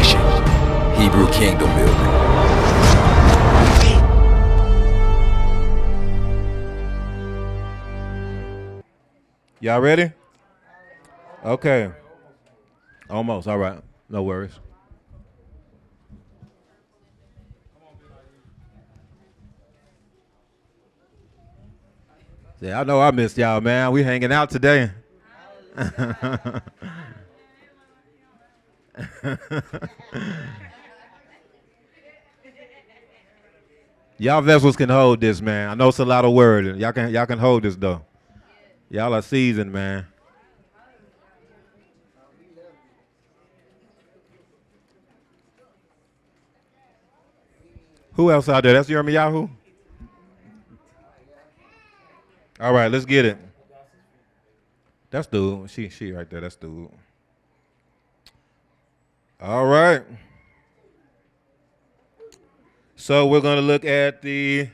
Consecration, Hebrew Kingdom Building. Y'all ready? Okay. Almost. All right. No worries. Yeah, I know I missed y'all, man. We hanging out today. Y'all vessels can hold this, man. I know it's a lot of word. Y'all can hold this though. Y'all are seasoned, man. Who else out there? That's Yahoo. All right, let's get it. That's dude. She right there. That's dude. All right. So we're going to look at the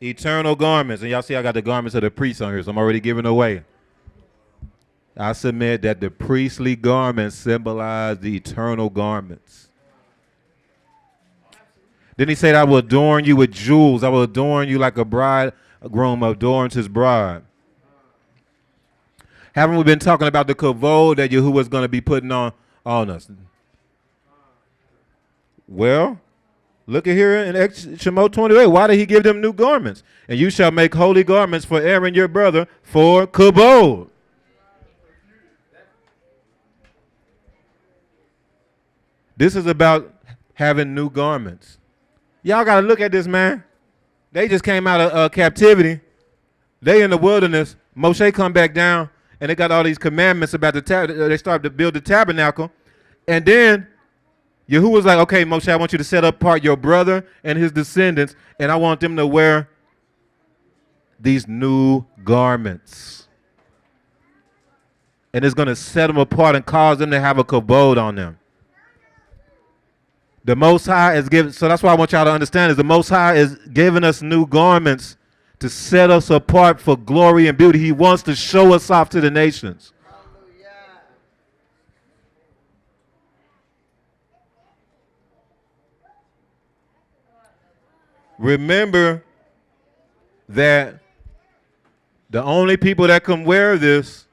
eternal garments. And y'all see I got the garments of the priests on here, so I'm already giving away. I submit that the priestly garments symbolize the eternal garments. Didn't he say that I will adorn you with jewels? I will adorn you like a bridegroom adorns his bride. Haven't we been talking about the kavod that Yahuwah is going to be putting on us? Well, look at here in Shemot 28. Why did he give them new garments? And you shall make holy garments for Aaron your brother for kavod. This is about having new garments. Y'all got to look at this, man. They just came out of captivity. They in the wilderness. Moshe come back down, and they got all these commandments about they started to build the tabernacle. And then Yahuwah was like, okay, Moshe, I want you to set apart your brother and his descendants, and I want them to wear these new garments. And it's going to set them apart and cause them to have a kavod on them. The Most High is giving, so that's why I want y'all to understand is the Most High is giving us new garments to set us apart for glory and beauty. He wants to show us off to the nations. Remember that the only people that can wear this,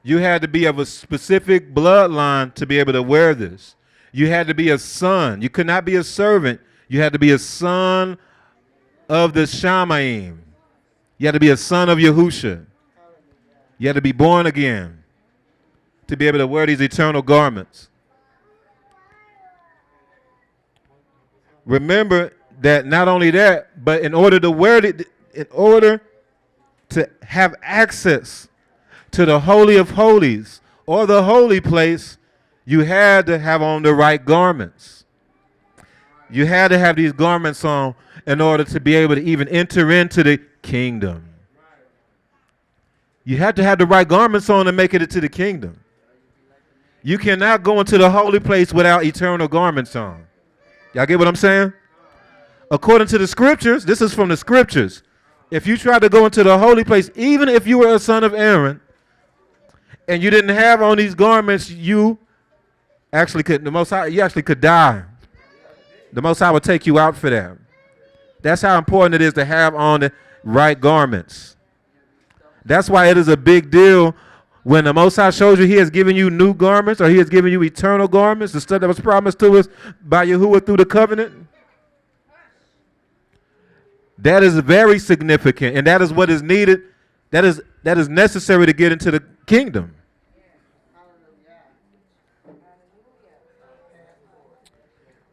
you had to be of a specific bloodline to be able to wear this. You had to be a son. You could not be a servant. You had to be a son of the Shamaim. You had to be a son of Yahusha. You had to be born again to be able to wear these eternal garments. Remember that not only that, but in order to wear it, in order to have access to the Holy of Holies or the holy place, you had to have on the right garments. You had to have these garments on in order to be able to even enter into the kingdom. You had to have the right garments on to make it into the kingdom. You cannot go into the holy place without eternal garments on. Y'all get what I'm saying? According to the scriptures, this is from the scriptures. If you tried to go into the holy place, even if you were a son of Aaron, and you didn't have on these garments, you actually could die. The Most High would take you out for that. That's how important it is to have on the right garments. That's why it is a big deal when the Most High shows you he has given you new garments or he has given you eternal garments, the stuff that was promised to us by Yahuwah through the covenant. That is very significant, and that is what is needed. That is necessary to get into the kingdom.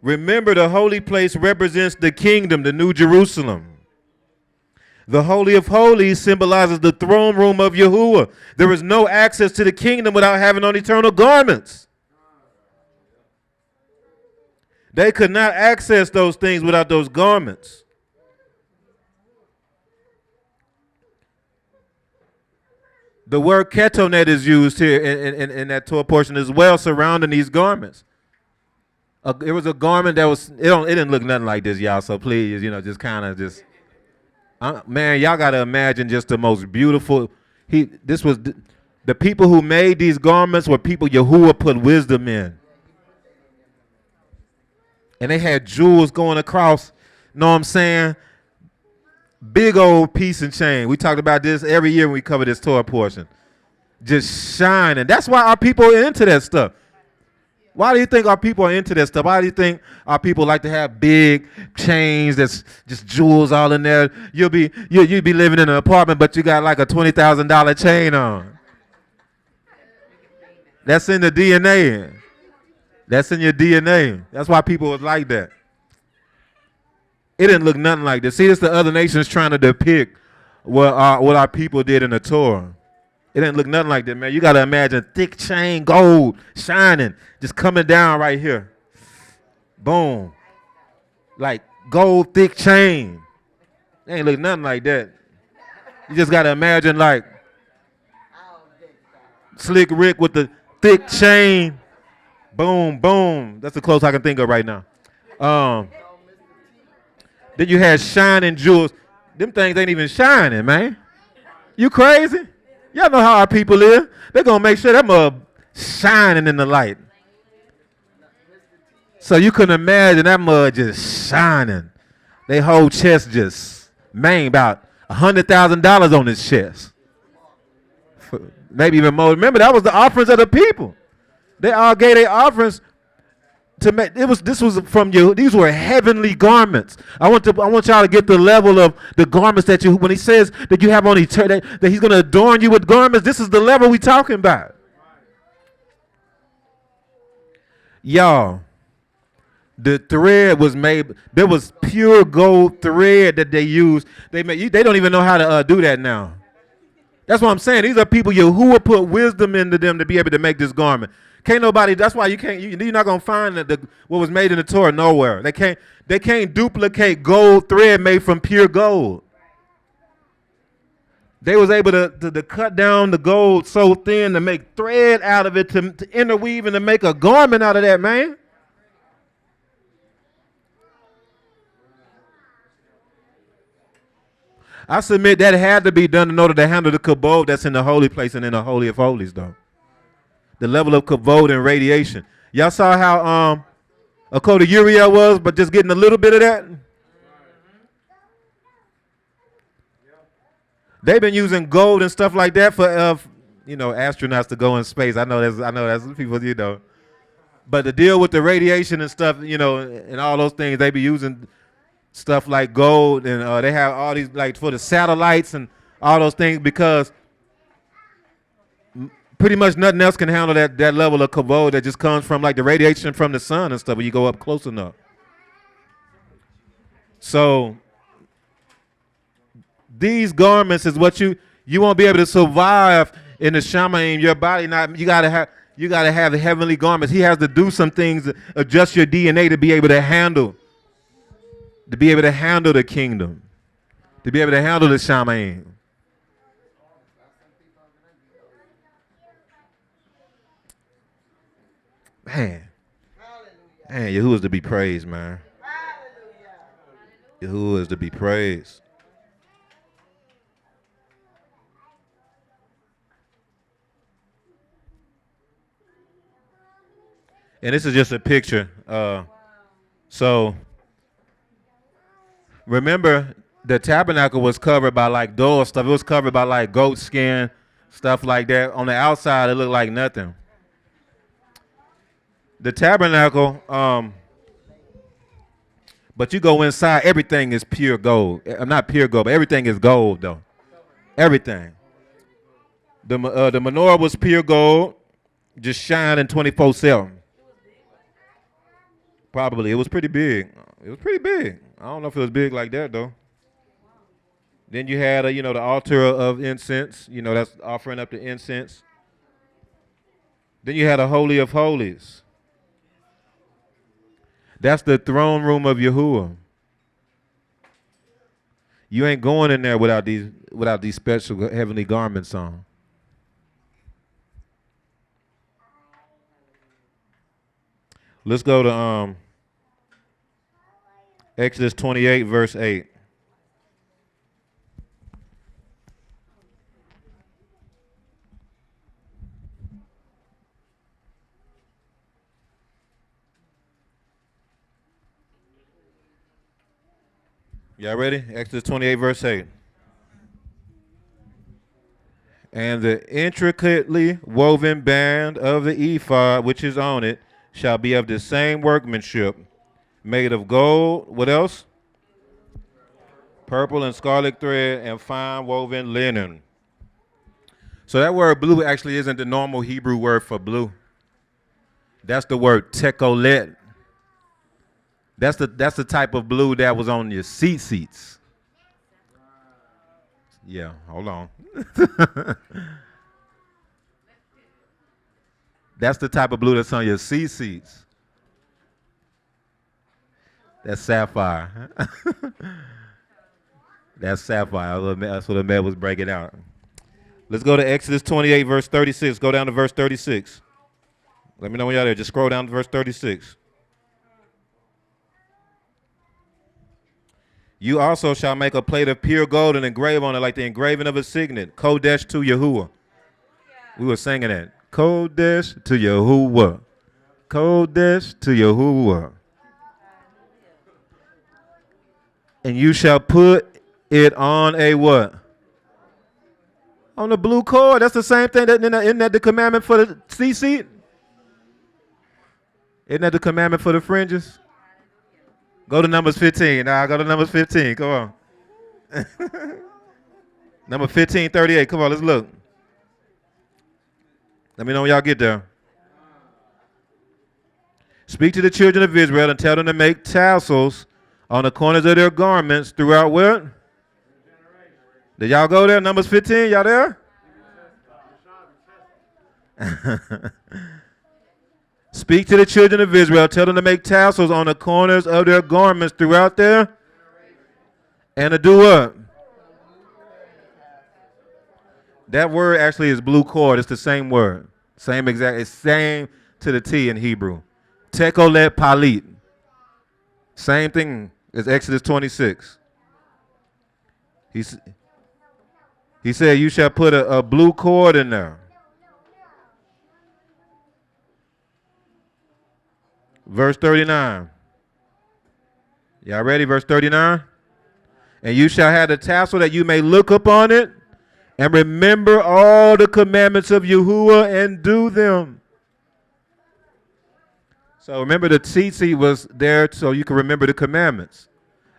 Remember, the holy place represents the kingdom, the New Jerusalem. The Holy of Holies symbolizes the throne room of Yahuwah. There is no access to the kingdom without having on eternal garments. They could not access those things without those garments. The word ketonet is used here in that Torah portion as well, surrounding these garments. It was a garment that was, it didn't look nothing like this, y'all, so please, just kind of just, man, y'all got to imagine just the most beautiful, the people who made these garments were people Yahuwah put wisdom in. And they had jewels going across, know what I'm saying? Big old piece and chain. We talked about this every year when we cover this Torah portion. Just shining. That's why our people are into that stuff. Why do you think our people are into that stuff? Why do you think our people like to have big chains that's just jewels all in there? You'll be living in an apartment, but you got like a $20,000 chain on. That's in the DNA. That's in your DNA. That's why people was like that. It didn't look nothing like this. See, it's the other nations trying to depict what our people did in the Torah. It didn't look nothing like that, man. You got to imagine thick chain, gold, shining, just coming down right here. Boom. Like gold, thick chain. It ain't look nothing like that. You just got to imagine like Slick Rick with the thick chain. Boom, boom. That's the closest I can think of right now. Then you had shining jewels. Them things ain't even shining, man. You crazy? Y'all know how our people live. They're going to make sure that mug shining in the light. So you couldn't imagine that mug just shining. They whole chest just, man, about $100,000 on his chest. Maybe even more. Remember, that was the offerings of the people. They all gave their offerings to make. This was from you. These were heavenly garments. I want y'all to get the level of the garments that you. When he says that you have on eternity, that he's going to adorn you with garments. This is the level we talking about. Y'all, the thread was made. There was pure gold thread that they used. They don't even know how to do that now. That's what I'm saying. These are people Yahuwah put wisdom into them to be able to make this garment. Can't nobody. That's why you're not gonna find what was made in the Torah nowhere. They can't duplicate gold thread made from pure gold. They was able to cut down the gold so thin to make thread out of it to interweave and to make a garment out of that, man. I submit that had to be done in order to handle the kabod that's in the holy place and in the Holy of Holies, though. The level of kavod and radiation. Y'all saw how a coat of Uriel was, but just getting a little bit of that? They've been using gold and stuff like that for astronauts to go in space. I know that's people, But to deal with the radiation and stuff, and all those things, they be using stuff like gold, and they have all these like for the satellites and all those things because pretty much nothing else can handle that level of kavod that just comes from like the radiation from the sun and stuff when you go up close enough. So these garments is what you won't be able to survive in the shaman. Your body you gotta have the heavenly garments. He has to do some things, adjust your DNA to be able to handle the kingdom, to be able to handle the shaman. Man, Yahuwah is to be praised, man. Yahuwah is to be praised. And this is just a picture. So remember, the tabernacle was covered by like door stuff. It was covered by like goat skin, stuff like that. On the outside, it looked like nothing. The tabernacle, but you go inside, everything is pure gold. Not pure gold, but everything is gold, though. Everything. The menorah was pure gold, just shining 24/7. Probably. It was pretty big. It was pretty big. I don't know if it was big like that, though. Then you had, the altar of incense. That's offering up the incense. Then you had a Holy of Holies. That's the throne room of Yahuwah. You ain't going in there without these special heavenly garments on. Let's go to Exodus 28, verse 8. Y'all ready? Exodus 28, verse 8. And the intricately woven band of the ephod which is on it shall be of the same workmanship, made of gold. What else? Purple and scarlet thread and fine woven linen. So that word blue actually isn't the normal Hebrew word for blue. That's the word tekolet. That's the type of blue that was on your seats. Yeah, hold on. That's the type of blue that's on your seats. That's sapphire. That's sapphire. That's what the man was breaking out. Let's go to Exodus 28, verse 36. Go down to verse 36. Let me know when y'all there. Just scroll down to verse 36. You also shall make a plate of pure gold and engrave on it like the engraving of a signet. Kodesh to Yahuwah. We were singing that. Kodesh to Yahuwah. Kodesh to Yahuwah. And you shall put it on a what? On the blue cord. That's the same thing. Isn't that the commandment for the seat? Isn't that the commandment for the fringes? Go to Numbers 15. Now go to Numbers 15. Come on. Number 1538. Come on, let's look. Let me know when y'all get there. Speak to the children of Israel and tell them to make tassels on the corners of their garments throughout what? Did y'all go there? Numbers 15. Y'all there? Speak to the children of Israel. Tell them to make tassels on the corners of their garments throughout there. And to do what? That word actually is blue cord. It's the same word. Same exact. It's same to the T in Hebrew. Tekolet palit. Same thing as Exodus 26. He said you shall put a blue cord in there. Verse 39. Y'all ready? Verse 39. And you shall have the tassel that you may look upon it and remember all the commandments of Yahuwah and do them. So remember the tzitzit was there so you can remember the commandments.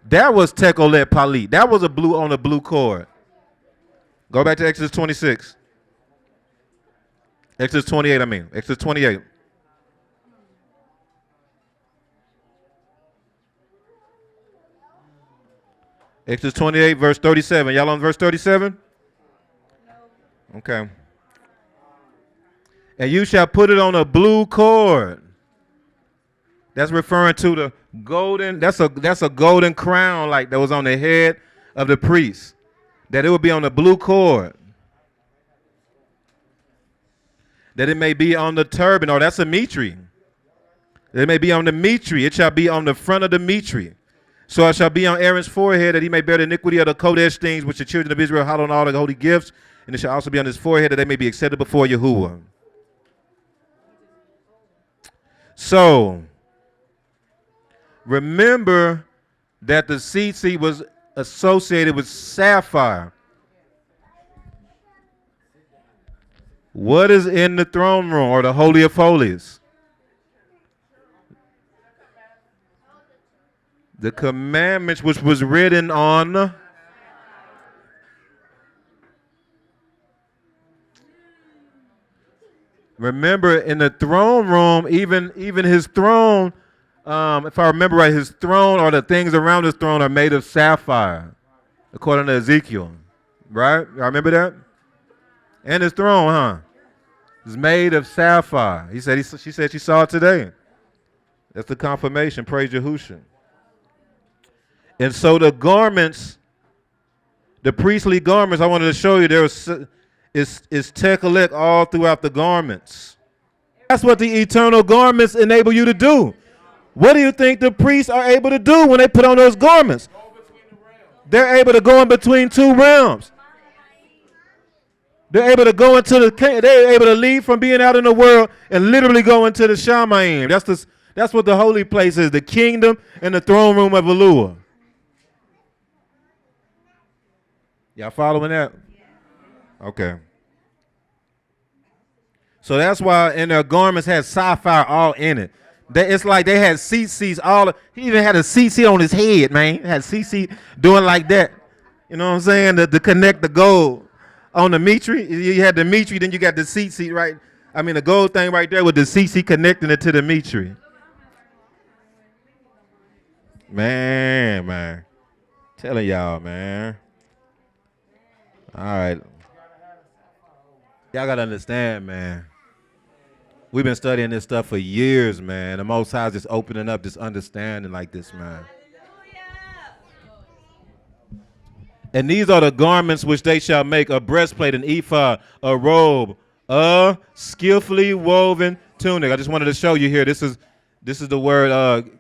That was tekolet palit. That was a blue on a blue cord. Go back to Exodus 26. Exodus 28, Exodus 28. Exodus 28, verse 37. Y'all on verse 37? Okay. And you shall put it on a blue cord. That's referring to the golden, that's a golden crown like that was on the head of the priest. That it would be on the blue cord. That it may be on the turban, or that's a mitre. It may be on the mitre. It shall be on the front of the mitre. So it shall be on Aaron's forehead that he may bear the iniquity of the Kodesh things which the children of Israel hallowed on all the holy gifts. And it shall also be on his forehead that they may be accepted before Yahuwah. So, remember that the tzitzit was associated with sapphire. What is in the throne room or the Holy of Holies? The commandments which was written on. Remember, in the throne room, even his throne, if I remember right, his throne or the things around his throne are made of sapphire, according to Ezekiel. Right? I remember that? And his throne, huh? Is made of sapphire. She said she saw it today. That's the confirmation. Praise Yahushua. And so the garments, the priestly garments, I wanted to show you there is tekolet all throughout the garments. That's what the eternal garments enable you to do. What do you think the priests are able to do when they put on those garments? They're able to go in between two realms. They're able to go into they're able to leave from being out in the world and literally go into the Shamayim. That's what the holy place is, the kingdom and the throne room of Eluah. Y'all following that? Okay. So that's why in their garments had sapphire all in it. It's like they had CCs all. He even had a CC on his head, man. He had CC doing like that. You know what I'm saying? To connect the gold on the mitri. You had the mitri, then you got the CC right. I mean the gold thing right there with the CC connecting it to the mitri. Man. Telling y'all, man. All right. Y'all gotta understand, man. We've been studying this stuff for years, man. The Most High is just opening up this understanding like this, man. And these are the garments which they shall make: a breastplate, an ephod, a robe, a skillfully woven tunic. I just wanted to show you here. This is the word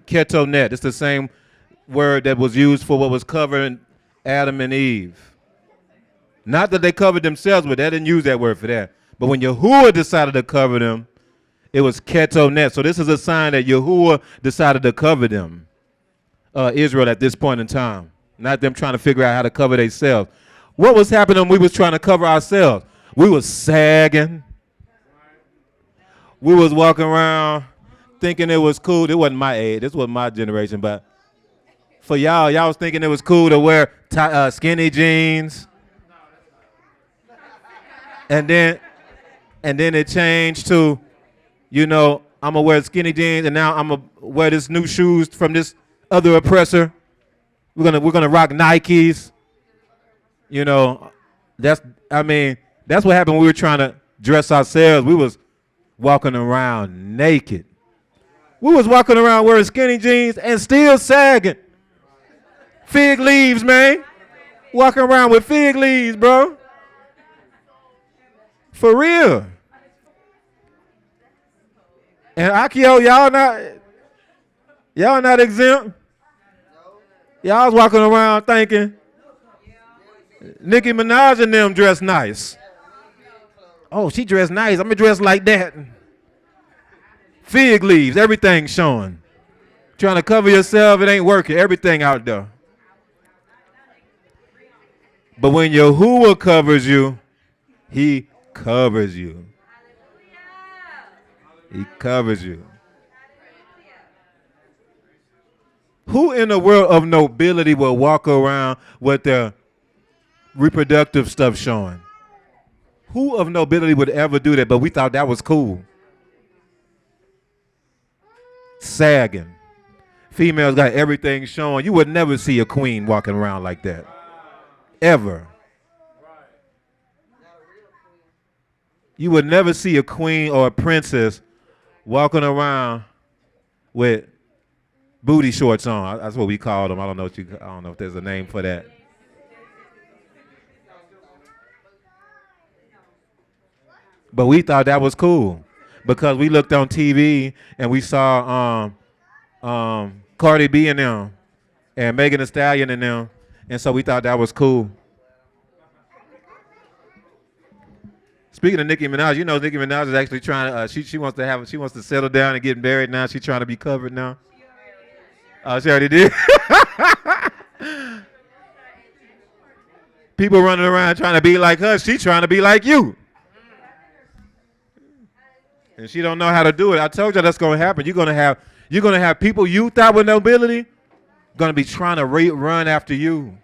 ketonet. It's the same word that was used for what was covering Adam and Eve. Not that they covered themselves, but they didn't use that word for that. But when Yahuwah decided to cover them, it was ketonet. So this is a sign that Yahuwah decided to cover them, Israel, at this point in time. Not them trying to figure out how to cover themselves. What was happening when we was trying to cover ourselves? We was sagging. We was walking around thinking it was cool. It wasn't my age. This wasn't my generation. But for y'all was thinking it was cool to wear skinny jeans. And then it changed to, I'm going to wear skinny jeans, and now I'm going to wear this new shoes from this other oppressor. We're gonna rock Nikes. That's what happened when we were trying to dress ourselves. We was walking around naked. We was walking around wearing skinny jeans and still sagging. Fig leaves, man. Walking around with fig leaves, bro. For real. And Akio, y'all not exempt. Y'all was walking around thinking Nicki Minaj and them dress nice. Oh, she dressed nice. I'm gonna dress like that. Fig leaves, everything showing. Trying to cover yourself, it ain't working. Everything out there. But when Yahuwah covers you, he covers you. He covers you. Who in the world of nobility will walk around with their reproductive stuff showing? Who of nobility would ever do that? But we thought that was cool. Sagging. Females got everything showing. You would never see a queen walking around like that. Ever. You would never see a queen or a princess walking around with booty shorts on. That's what we call them. I don't know if there's a name for that. But we thought that was cool because we looked on TV and we saw Cardi B and them and Megan Thee Stallion and them, and so we thought that was cool. Speaking of Nicki Minaj, Nicki Minaj is actually trying to. She wants to settle down and get married now. She's trying to be covered now. Oh, she already did. People running around trying to be like her. She's trying to be like you. And she don't know how to do it. I told you that's going to happen. You're going to have people you thought were nobility going to be trying to run after you.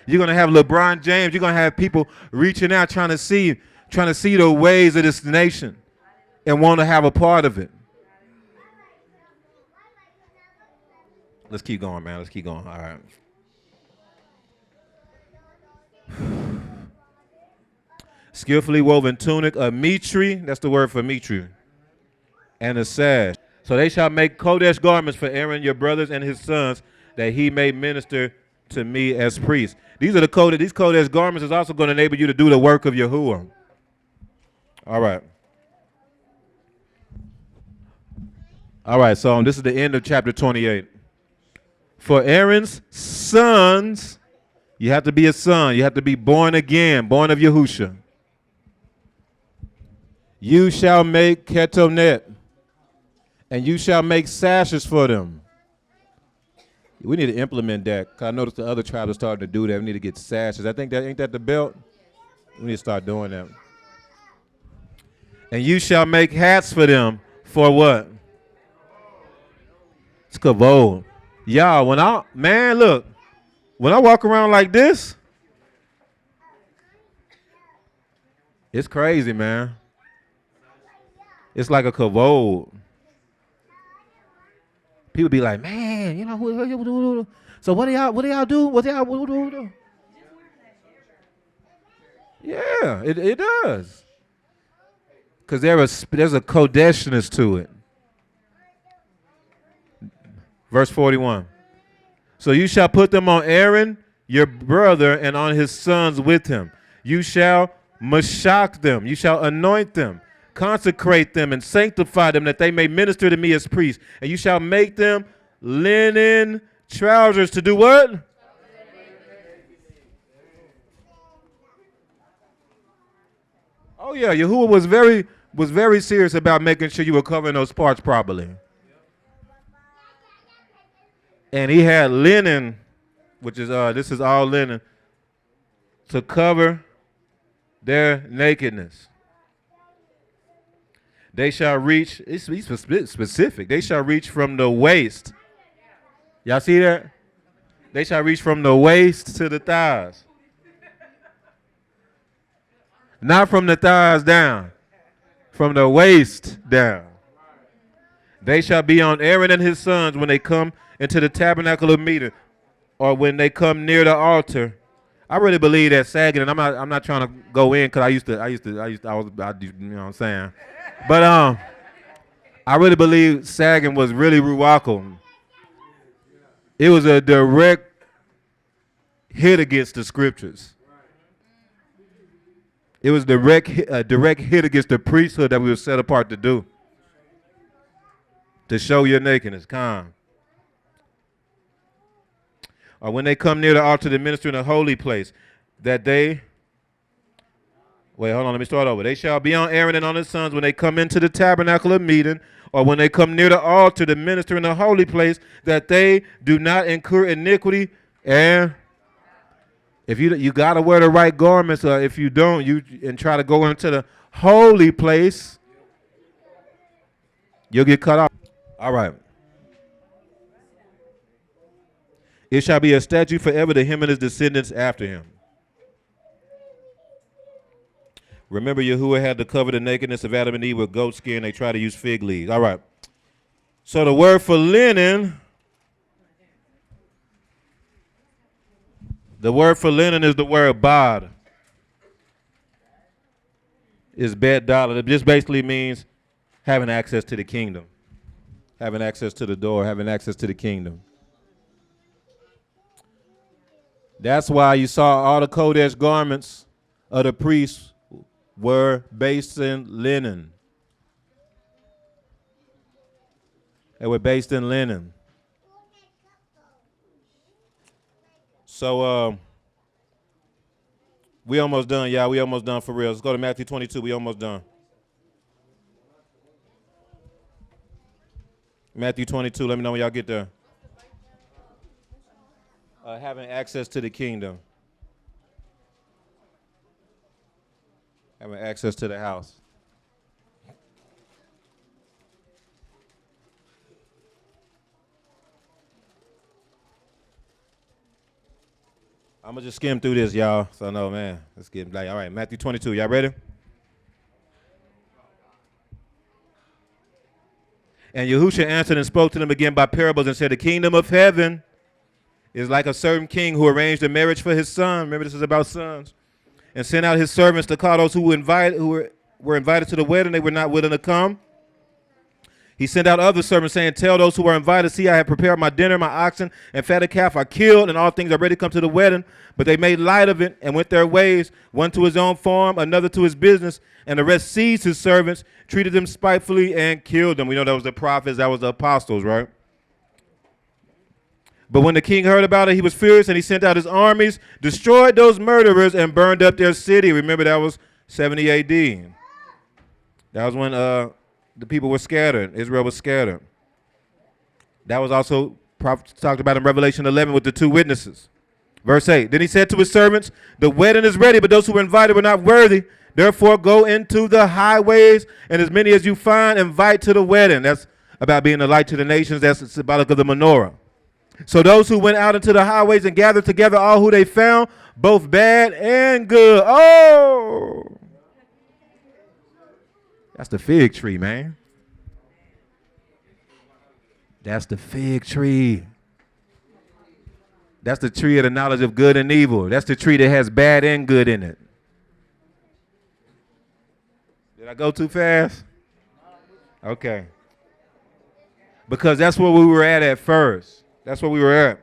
You're going to have LeBron James. You're going to have people reaching out trying to see the ways of this nation and want to have a part of it. Let's keep going, man. Let's keep going. All right. Skillfully woven tunic, a mitri, that's the word for mitri, and a sash. So they shall make Kodesh garments for Aaron, your brothers, and his sons, that he may minister to me as priest. These Kodesh garments is also going to enable you to do the work of Yahuwah. All right. All right, so this is the end of chapter 28. For Aaron's sons, you have to be a son. You have to be born again, born of Yahusha. You shall make ketonet, and you shall make sashes for them. We need to implement that. 'Cause I noticed the other tribes are starting to do that. We need to get sashes. I think that ain't that the belt. We need to start doing that. And you shall make hats for them for what? It's kavod. Y'all, when I walk around like this, it's crazy, man. It's like a kavod. People be like, man, so what do y'all do? What do y'all do? Yeah, it does. Because there's a codeshness to it. Verse 41. So you shall put them on Aaron, your brother, and on his sons with him. You shall mashak them. You shall anoint them, consecrate them, and sanctify them, that they may minister to me as priests. And you shall make them linen trousers to do what? Oh yeah, Yahuwah was very serious about making sure you were covering those parts properly. And he had linen, which is this is all linen, to cover their nakedness. They shall reach, it's specific, they shall reach from the waist. Y'all see that? They shall reach from the waist to the thighs. Not from the thighs down, from the waist down. They shall be on Aaron and his sons when they come into the tabernacle of meeting, or when they come near the altar. I really believe that sagging, and I'm not trying to go in because I used to, you know what I'm saying. But I really believe sagging was really ruwako. It was a direct hit against the scriptures. It was a direct hit against the priesthood that we were set apart to do. To show your nakedness, calm. Or when they come near the altar to minister in the holy place, that they, wait, hold on, let me start over. They shall be on Aaron and on his sons when they come into the tabernacle of meeting, or when they come near the altar to minister in the holy place, that they do not incur iniquity. And if you gotta wear the right garments, or if you don't, and try to go into the holy place, you'll get cut off. All right. It shall be a statute forever to him and his descendants after him. Remember, Yahuwah had to cover the nakedness of Adam and Eve with goat skin. They try to use fig leaves. All right. So the word for linen, is the word bod. It's bet dollar. It just basically means having access to the kingdom. Having access to the door, having access to the kingdom. That's why you saw all the Kodesh garments of the priests were based in linen. They were based in linen. So we almost done, y'all. We almost done for real. Let's go to Matthew 22. We almost done. Matthew 22. Let me know when y'all get there. Having access to the kingdom. Having access to the house. I'm going to just skim through this, y'all. So, no, man. Let's get like, all right, Matthew 22. Y'all ready? And Yahushua answered and spoke to them again by parables and said, the kingdom of heaven is like a certain king who arranged a marriage for his son. Remember, this is about sons. And sent out his servants to call those who were invited to the wedding. They were not willing to come. He sent out other servants saying, tell those who are invited, see, I have prepared my dinner, my oxen and fatted calf are killed, and all things are ready to come to the wedding. But they made light of it and went their ways, one to his own farm, another to his business, and the rest seized his servants, treated them spitefully, and killed them. We know that was the prophets, that was the apostles, right? But when the king heard about it, he was furious, and he sent out his armies, destroyed those murderers, and burned up their city. Remember, that was 70 A.D. That was when the people were scattered. Israel was scattered. That was also Prophet talked about in Revelation 11 with the two witnesses. Verse 8, then he said to his servants, the wedding is ready, but those who were invited were not worthy. Therefore go into the highways, and as many as you find, invite to the wedding. That's about being a light to the nations. That's symbolic of the menorah. So those who went out into the highways and gathered together all who they found, both bad and good. Oh! That's the fig tree, man. That's the fig tree. That's the tree of the knowledge of good and evil. That's the tree that has bad and good in it. Did I go too fast? Okay. Because that's where we were at first. That's where we were at.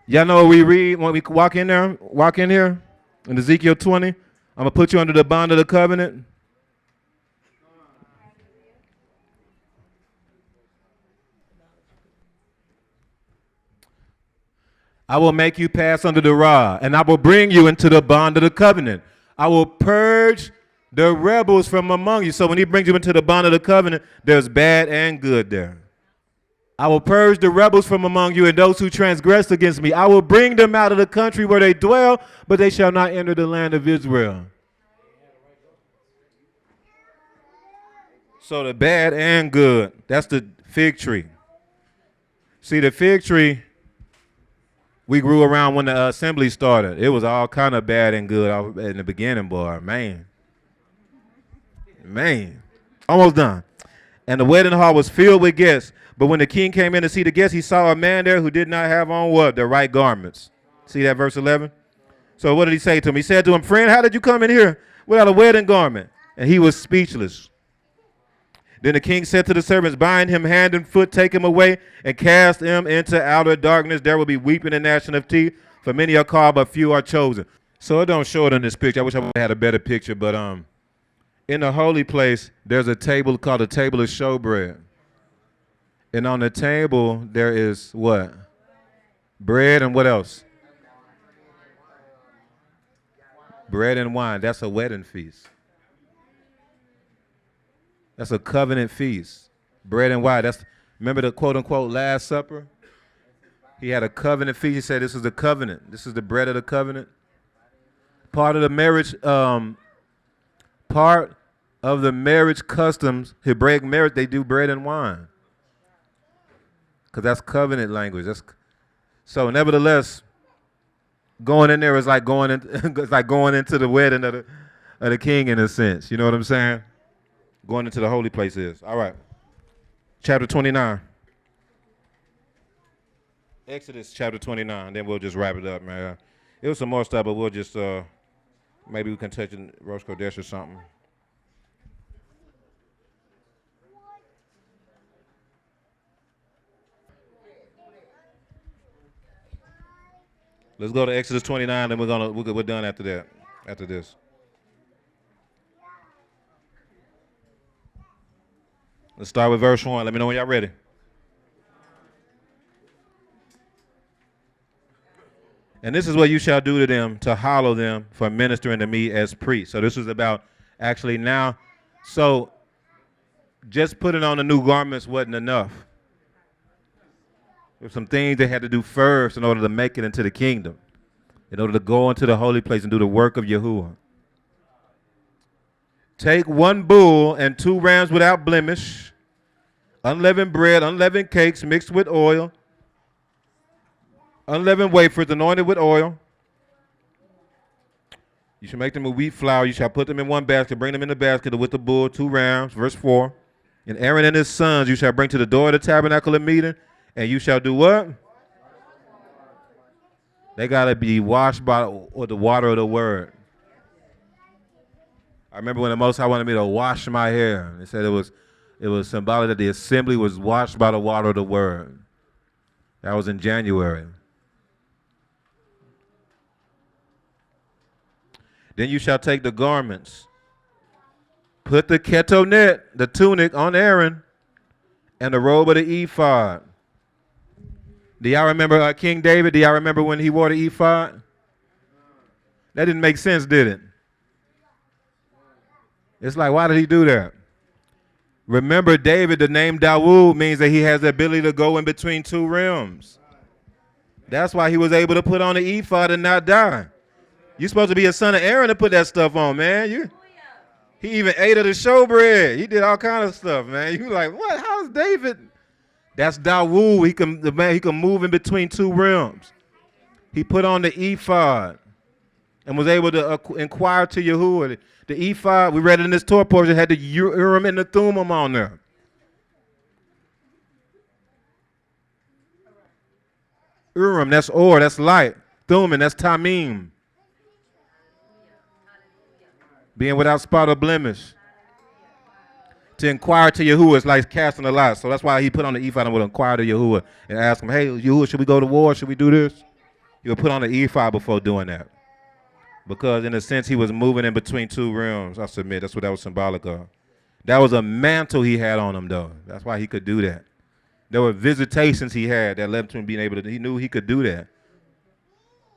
Y'all know what we read when we walk in here in Ezekiel 20? I'm going to put you under the bond of the covenant. I will make you pass under the rod, and I will bring you into the bond of the covenant. I will purge the rebels from among you. So when he brings you into the bond of the covenant, there's bad and good there. I will purge the rebels from among you and those who transgress against me. I will bring them out of the country where they dwell, but they shall not enter the land of Israel. So the bad and good, that's the fig tree. See, the fig tree, we grew around when the assembly started. It was all kind of bad and good in the beginning, boy. Man. Almost done. And the wedding hall was filled with guests. But when the king came in to see the guests, he saw a man there who did not have on what? The right garments. See that verse 11? So what did he say to him? He said to him, friend, how did you come in here without a wedding garment? And he was speechless. Then the king said to the servants, bind him hand and foot, take him away, and cast him into outer darkness. There will be weeping and gnashing of teeth, for many are called, but few are chosen. So it don't show it in this picture. I wish I had a better picture, but in the holy place, there's a table called the table of showbread. And on the table, there is what? Bread and what else? Bread and wine. That's a wedding feast. That's a covenant feast. Bread and wine. Remember the quote-unquote Last Supper? He had a covenant feast. He said this is the covenant. This is the bread of the covenant. Part of the marriage customs, Hebraic marriage, they do bread and wine. Because that's covenant language. So nevertheless, going in there is like going into the wedding of the king in a sense. You know what I'm saying? Going into the holy place is. All right. Chapter 29. Exodus chapter 29. Then we'll just wrap it up, man. It was some more stuff, but we'll just, maybe we can touch in Rosh Kodesh or something. Let's go to Exodus 29, and we're done after that. After this. Let's start with verse 1. Let me know when y'all ready. And this is what you shall do to them to hallow them for ministering to me as priests. So this is about actually now. So just putting on the new garments wasn't enough. There's some things they had to do first in order to make it into the kingdom, in order to go into the holy place and do the work of Yahuwah. Take one bull and 2 rams without blemish, unleavened bread, unleavened cakes mixed with oil, unleavened wafers anointed with oil. You shall make them with wheat flour. You shall put them in one basket, bring them in the basket with the bull, 2 rams. Verse 4. And Aaron and his sons you shall bring to the door of the tabernacle of meeting, and you shall do what? They got to be washed by the water of the word. I remember when the Most High wanted me to wash my hair. They said it was symbolic that the assembly was washed by the water of the word. That was in January. Then you shall take the garments, put the ketonet, the tunic, on Aaron, and the robe of the ephod. Do y'all remember King David? Do y'all remember when he wore the ephod? That didn't make sense, did it? It's like, why did he do that? Remember, David, the name Dawood means that he has the ability to go in between two realms. That's why he was able to put on the ephod and not die. You're supposed to be a son of Aaron to put that stuff on, man. He even ate of the showbread. He did all kind of stuff, man. You like, what? How's David? That's Dawood. He can move in between two realms. He put on the ephod and was able to inquire to Yahuwah. The ephod, we read it in this Torah portion, had the Urim and the Thummim on there. Urim, that's or, that's light. Thummim, that's tamim. Being without spot or blemish. To inquire to Yahuwah is like casting a lot. So that's why he put on the ephod and would inquire to Yahuwah and ask him, hey, Yahuwah, should we go to war? Should we do this? He would put on the ephod before doing that. Because in a sense, he was moving in between two realms. I submit that's what that was symbolic of. That was a mantle he had on him, though. That's why he could do that. There were visitations he had that led to him being able to, he knew he could do that.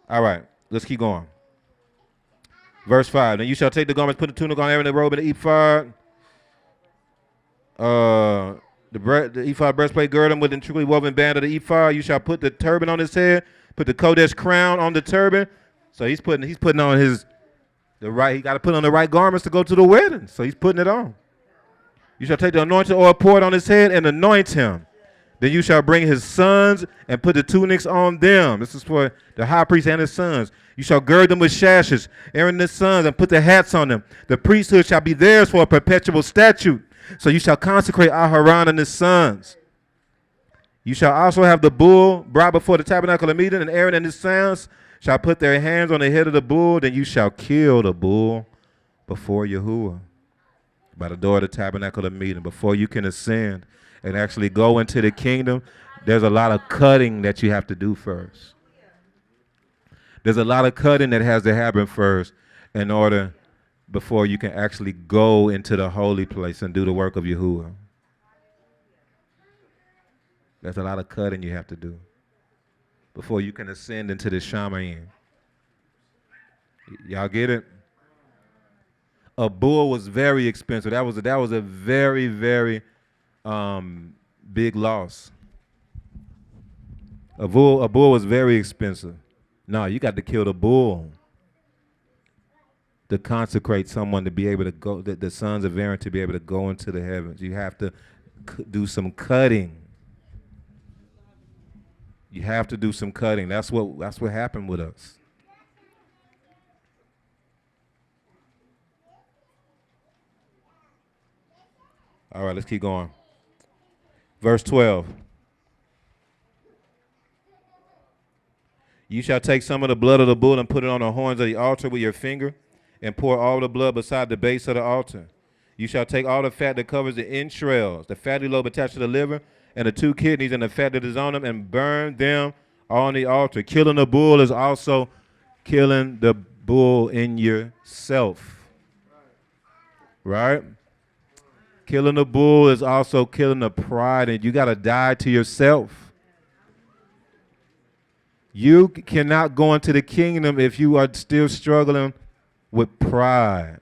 All right, let's keep going. Verse 5, then you shall take the garments, put the tunic on Aaron, the robe, and the ephod. The ephod breastplate, gird him with the intricately woven band of the ephod. You shall put the turban on his head, put the Kodesh crown on the turban. So he's putting on he got to put on the right garments to go to the wedding. So he's putting it on. You shall take the anointing oil, pour it on his head, and anoint him. Then you shall bring his sons and put the tunics on them. This is for the high priest and his sons. You shall gird them with sashes, Aaron and his sons, and put the hats on them. The priesthood shall be theirs for a perpetual statute. So you shall consecrate Aharon and his sons. You shall also have the bull brought before the tabernacle of meeting, and Aaron and his sons shall put their hands on the head of the bull. Then you shall kill the bull before Yahuwah by the door of the tabernacle of meeting. Before you can ascend and actually go into the kingdom, there's a lot of cutting that you have to do first. There's a lot of cutting that has to happen first in order before you can actually go into the holy place and do the work of Yahuwah. There's a lot of cutting you have to do before you can ascend into the Shamayim. Y'all get it? A bull was very expensive. That was a very, very big loss. A bull was very expensive. No, you got to kill the bull to consecrate someone to be able to go, the sons of Aaron to be able to go into the heavens. You have to do some cutting. You have to do some cutting. That's what happened with us. All right, let's keep going. Verse 12. You shall take some of the blood of the bull and put it on the horns of the altar with your finger, and pour all the blood beside the base of the altar. You shall take all the fat that covers the entrails, the fatty lobe attached to the liver, and the two kidneys and the fat that is on them, and burn them on the altar. Killing the bull is also killing the bull in yourself. Right? Killing the bull is also killing the pride, and you got to die to yourself. You cannot go into the kingdom if you are still struggling with pride.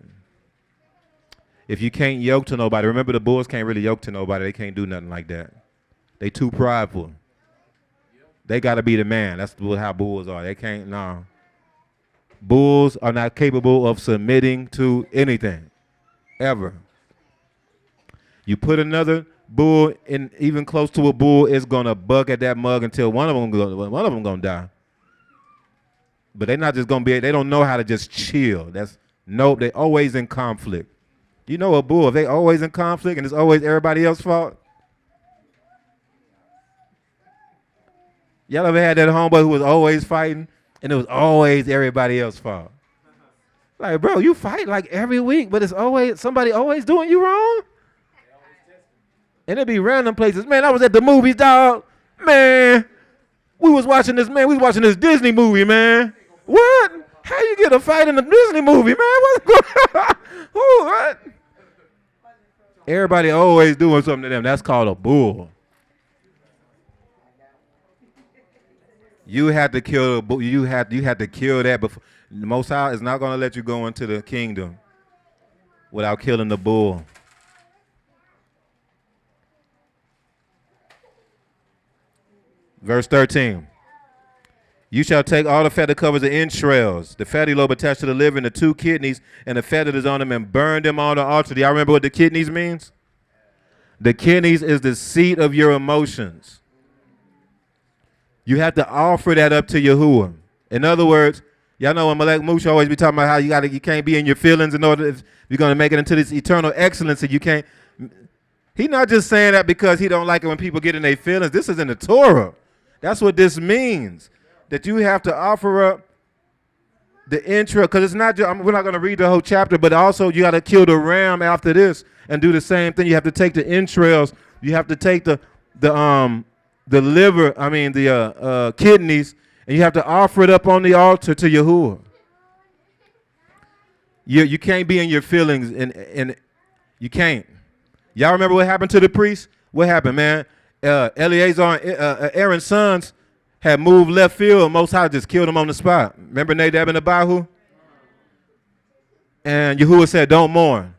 If you can't yoke to nobody, remember the bulls can't really yoke to nobody. They can't do nothing like that. They too prideful. They got to be the man. That's how bulls are. They can't, no. Bulls are not capable of submitting to anything, ever. You put another bull in, even close to a bull, it's going to buck at that mug until one of them going to die. But they're not just going to be, they don't know how to just chill. They're always in conflict. You know a bull, if they always in conflict and it's always everybody else's fault. Y'all ever had that homeboy who was always fighting and it was always everybody else's fault? Like, bro, you fight like every week, but it's always somebody always doing you wrong? And it'd be random places. Man, I was at the movies, dog. Man, we was watching this Disney movie, man. What? How you get a fight in a Disney movie, man? What's going on? What? Everybody always doing something to them. That's called a bull. You had to kill a bull. You had to kill that before. The Most High is not going to let you go into the kingdom without killing the bull. Verse 13. You shall take all the fat that covers the entrails, the fatty lobe attached to the liver, and the 2 kidneys, and the fat that is on them, and burn them on the altar. Do y'all remember what the kidneys means? The kidneys is the seat of your emotions. You have to offer that up to Yahuwah. In other words, y'all know when Malek Musha always be talking about how you can't be in your feelings in order if you're going to make it into this eternal excellence. You can't. He's not just saying that because he don't like it when people get in their feelings. This is in the Torah. That's what this means. That you have to offer up the intro, because it's not just, we're not going to read the whole chapter, but also you got to kill the ram after this and do the same thing. You have to take the entrails. You have to take the liver, the kidneys, and you have to offer it up on the altar to Yahuwah. You can't be in your feelings, and you can't. Y'all remember what happened to the priest? What happened, man? Eleazar and Aaron's sons had moved left field. Most High just killed him on the spot. Remember Nadab and Abihu? And Yahuwah said, don't mourn.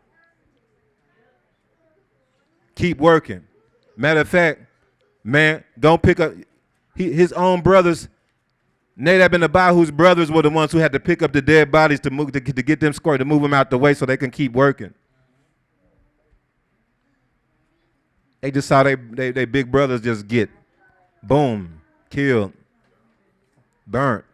Keep working. Matter of fact, man, don't pick up. His own brothers, Nadab and Abihu's brothers were the ones who had to pick up the dead bodies to get them squared, to move them out the way so they can keep working. They just saw they big brothers just get, boom, killed, burnt.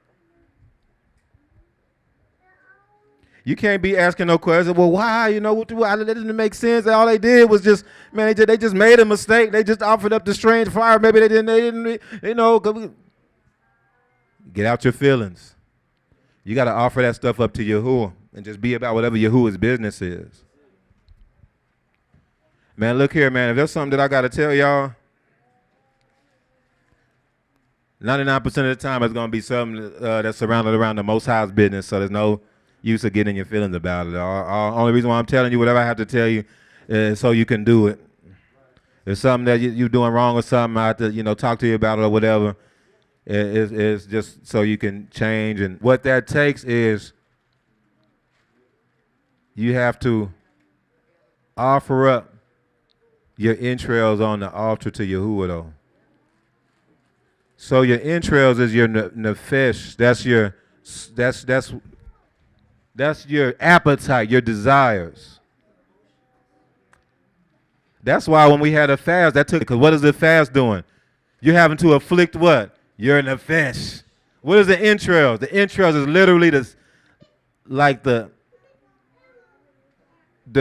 You can't be asking no questions. Well, why? You know, why? That didn't make sense. All they did was just, man, they just made a mistake. They just offered up the strange fire. Maybe they didn't, you know. Get out your feelings. You got to offer that stuff up to Yahuwah and just be about whatever Yahuwah's business is. Man, look here, man. If there's something that I got to tell y'all, 99% of the time it's going to be something that's surrounded around the Most High's business, so there's no use of getting your feelings about it. Only reason why I'm telling you whatever I have to tell you is so you can do it. If something that you're doing wrong or something, I have to, talk to you about it or whatever. It's just so you can change. And what that takes is you have to offer up your entrails on the altar to Yahuwah, though. So your entrails is your nefesh. That's your appetite, your desires. That's why when we had a fast, because what is the fast doing? You're having to afflict what? Your nefesh. What is the entrails? The entrails is literally the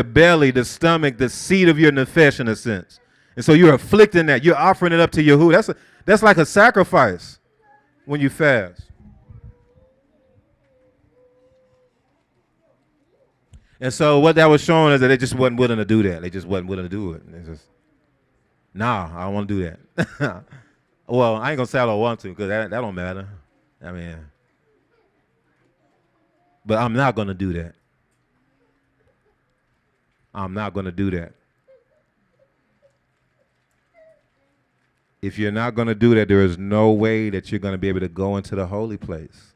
belly, the stomach, the seat of your nefesh in a sense. And so you're afflicting that. You're offering it up to Yahuwah. That's like a sacrifice when you fast. And so what that was showing is that they just wasn't willing to do that. They just wasn't willing to do it. They just, nah, I don't want to do that. Well, I ain't going to say I don't want to because that don't matter. But I'm not going to do that. I'm not going to do that. If you're not going to do that, there is no way that you're going to be able to go into the holy place.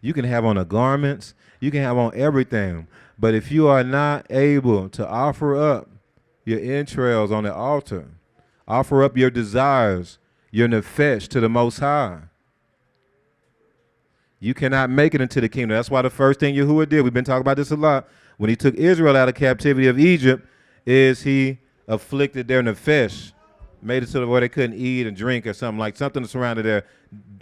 You can have on the garments, you can have on everything, but if you are not able to offer up your entrails on the altar, offer up your desires, your nefesh to the Most High, you cannot make it into the kingdom. That's why the first thing Yahuwah did, we've been talking about this a lot, when he took Israel out of captivity of Egypt, is he afflicted their nefesh, made it so that where they couldn't eat and drink or something that surrounded their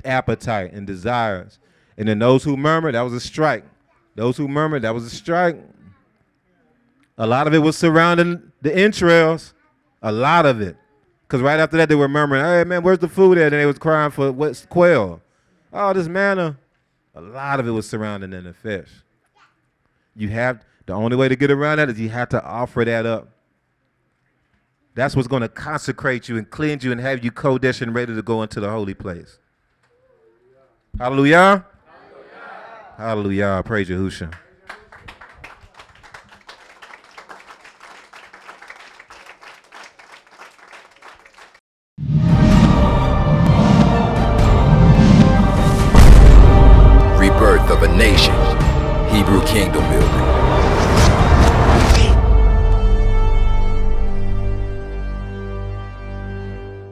appetite and desires. And then those who murmured, that was a strike. Those who murmured, that was a strike. A lot of it was surrounding the entrails. A lot of it. Because right after that, they were murmuring, hey, man, where's the food at? And they was crying for what's quail. Oh, this manna. A lot of it was surrounding the nefesh. The only way to get around that is you have to offer that up. That's what's going to consecrate you and cleanse you and have you kodesh and ready to go into the holy place. Hallelujah. Hallelujah. Praise Yahushua. Rebirth of a nation. Hebrew kingdom building.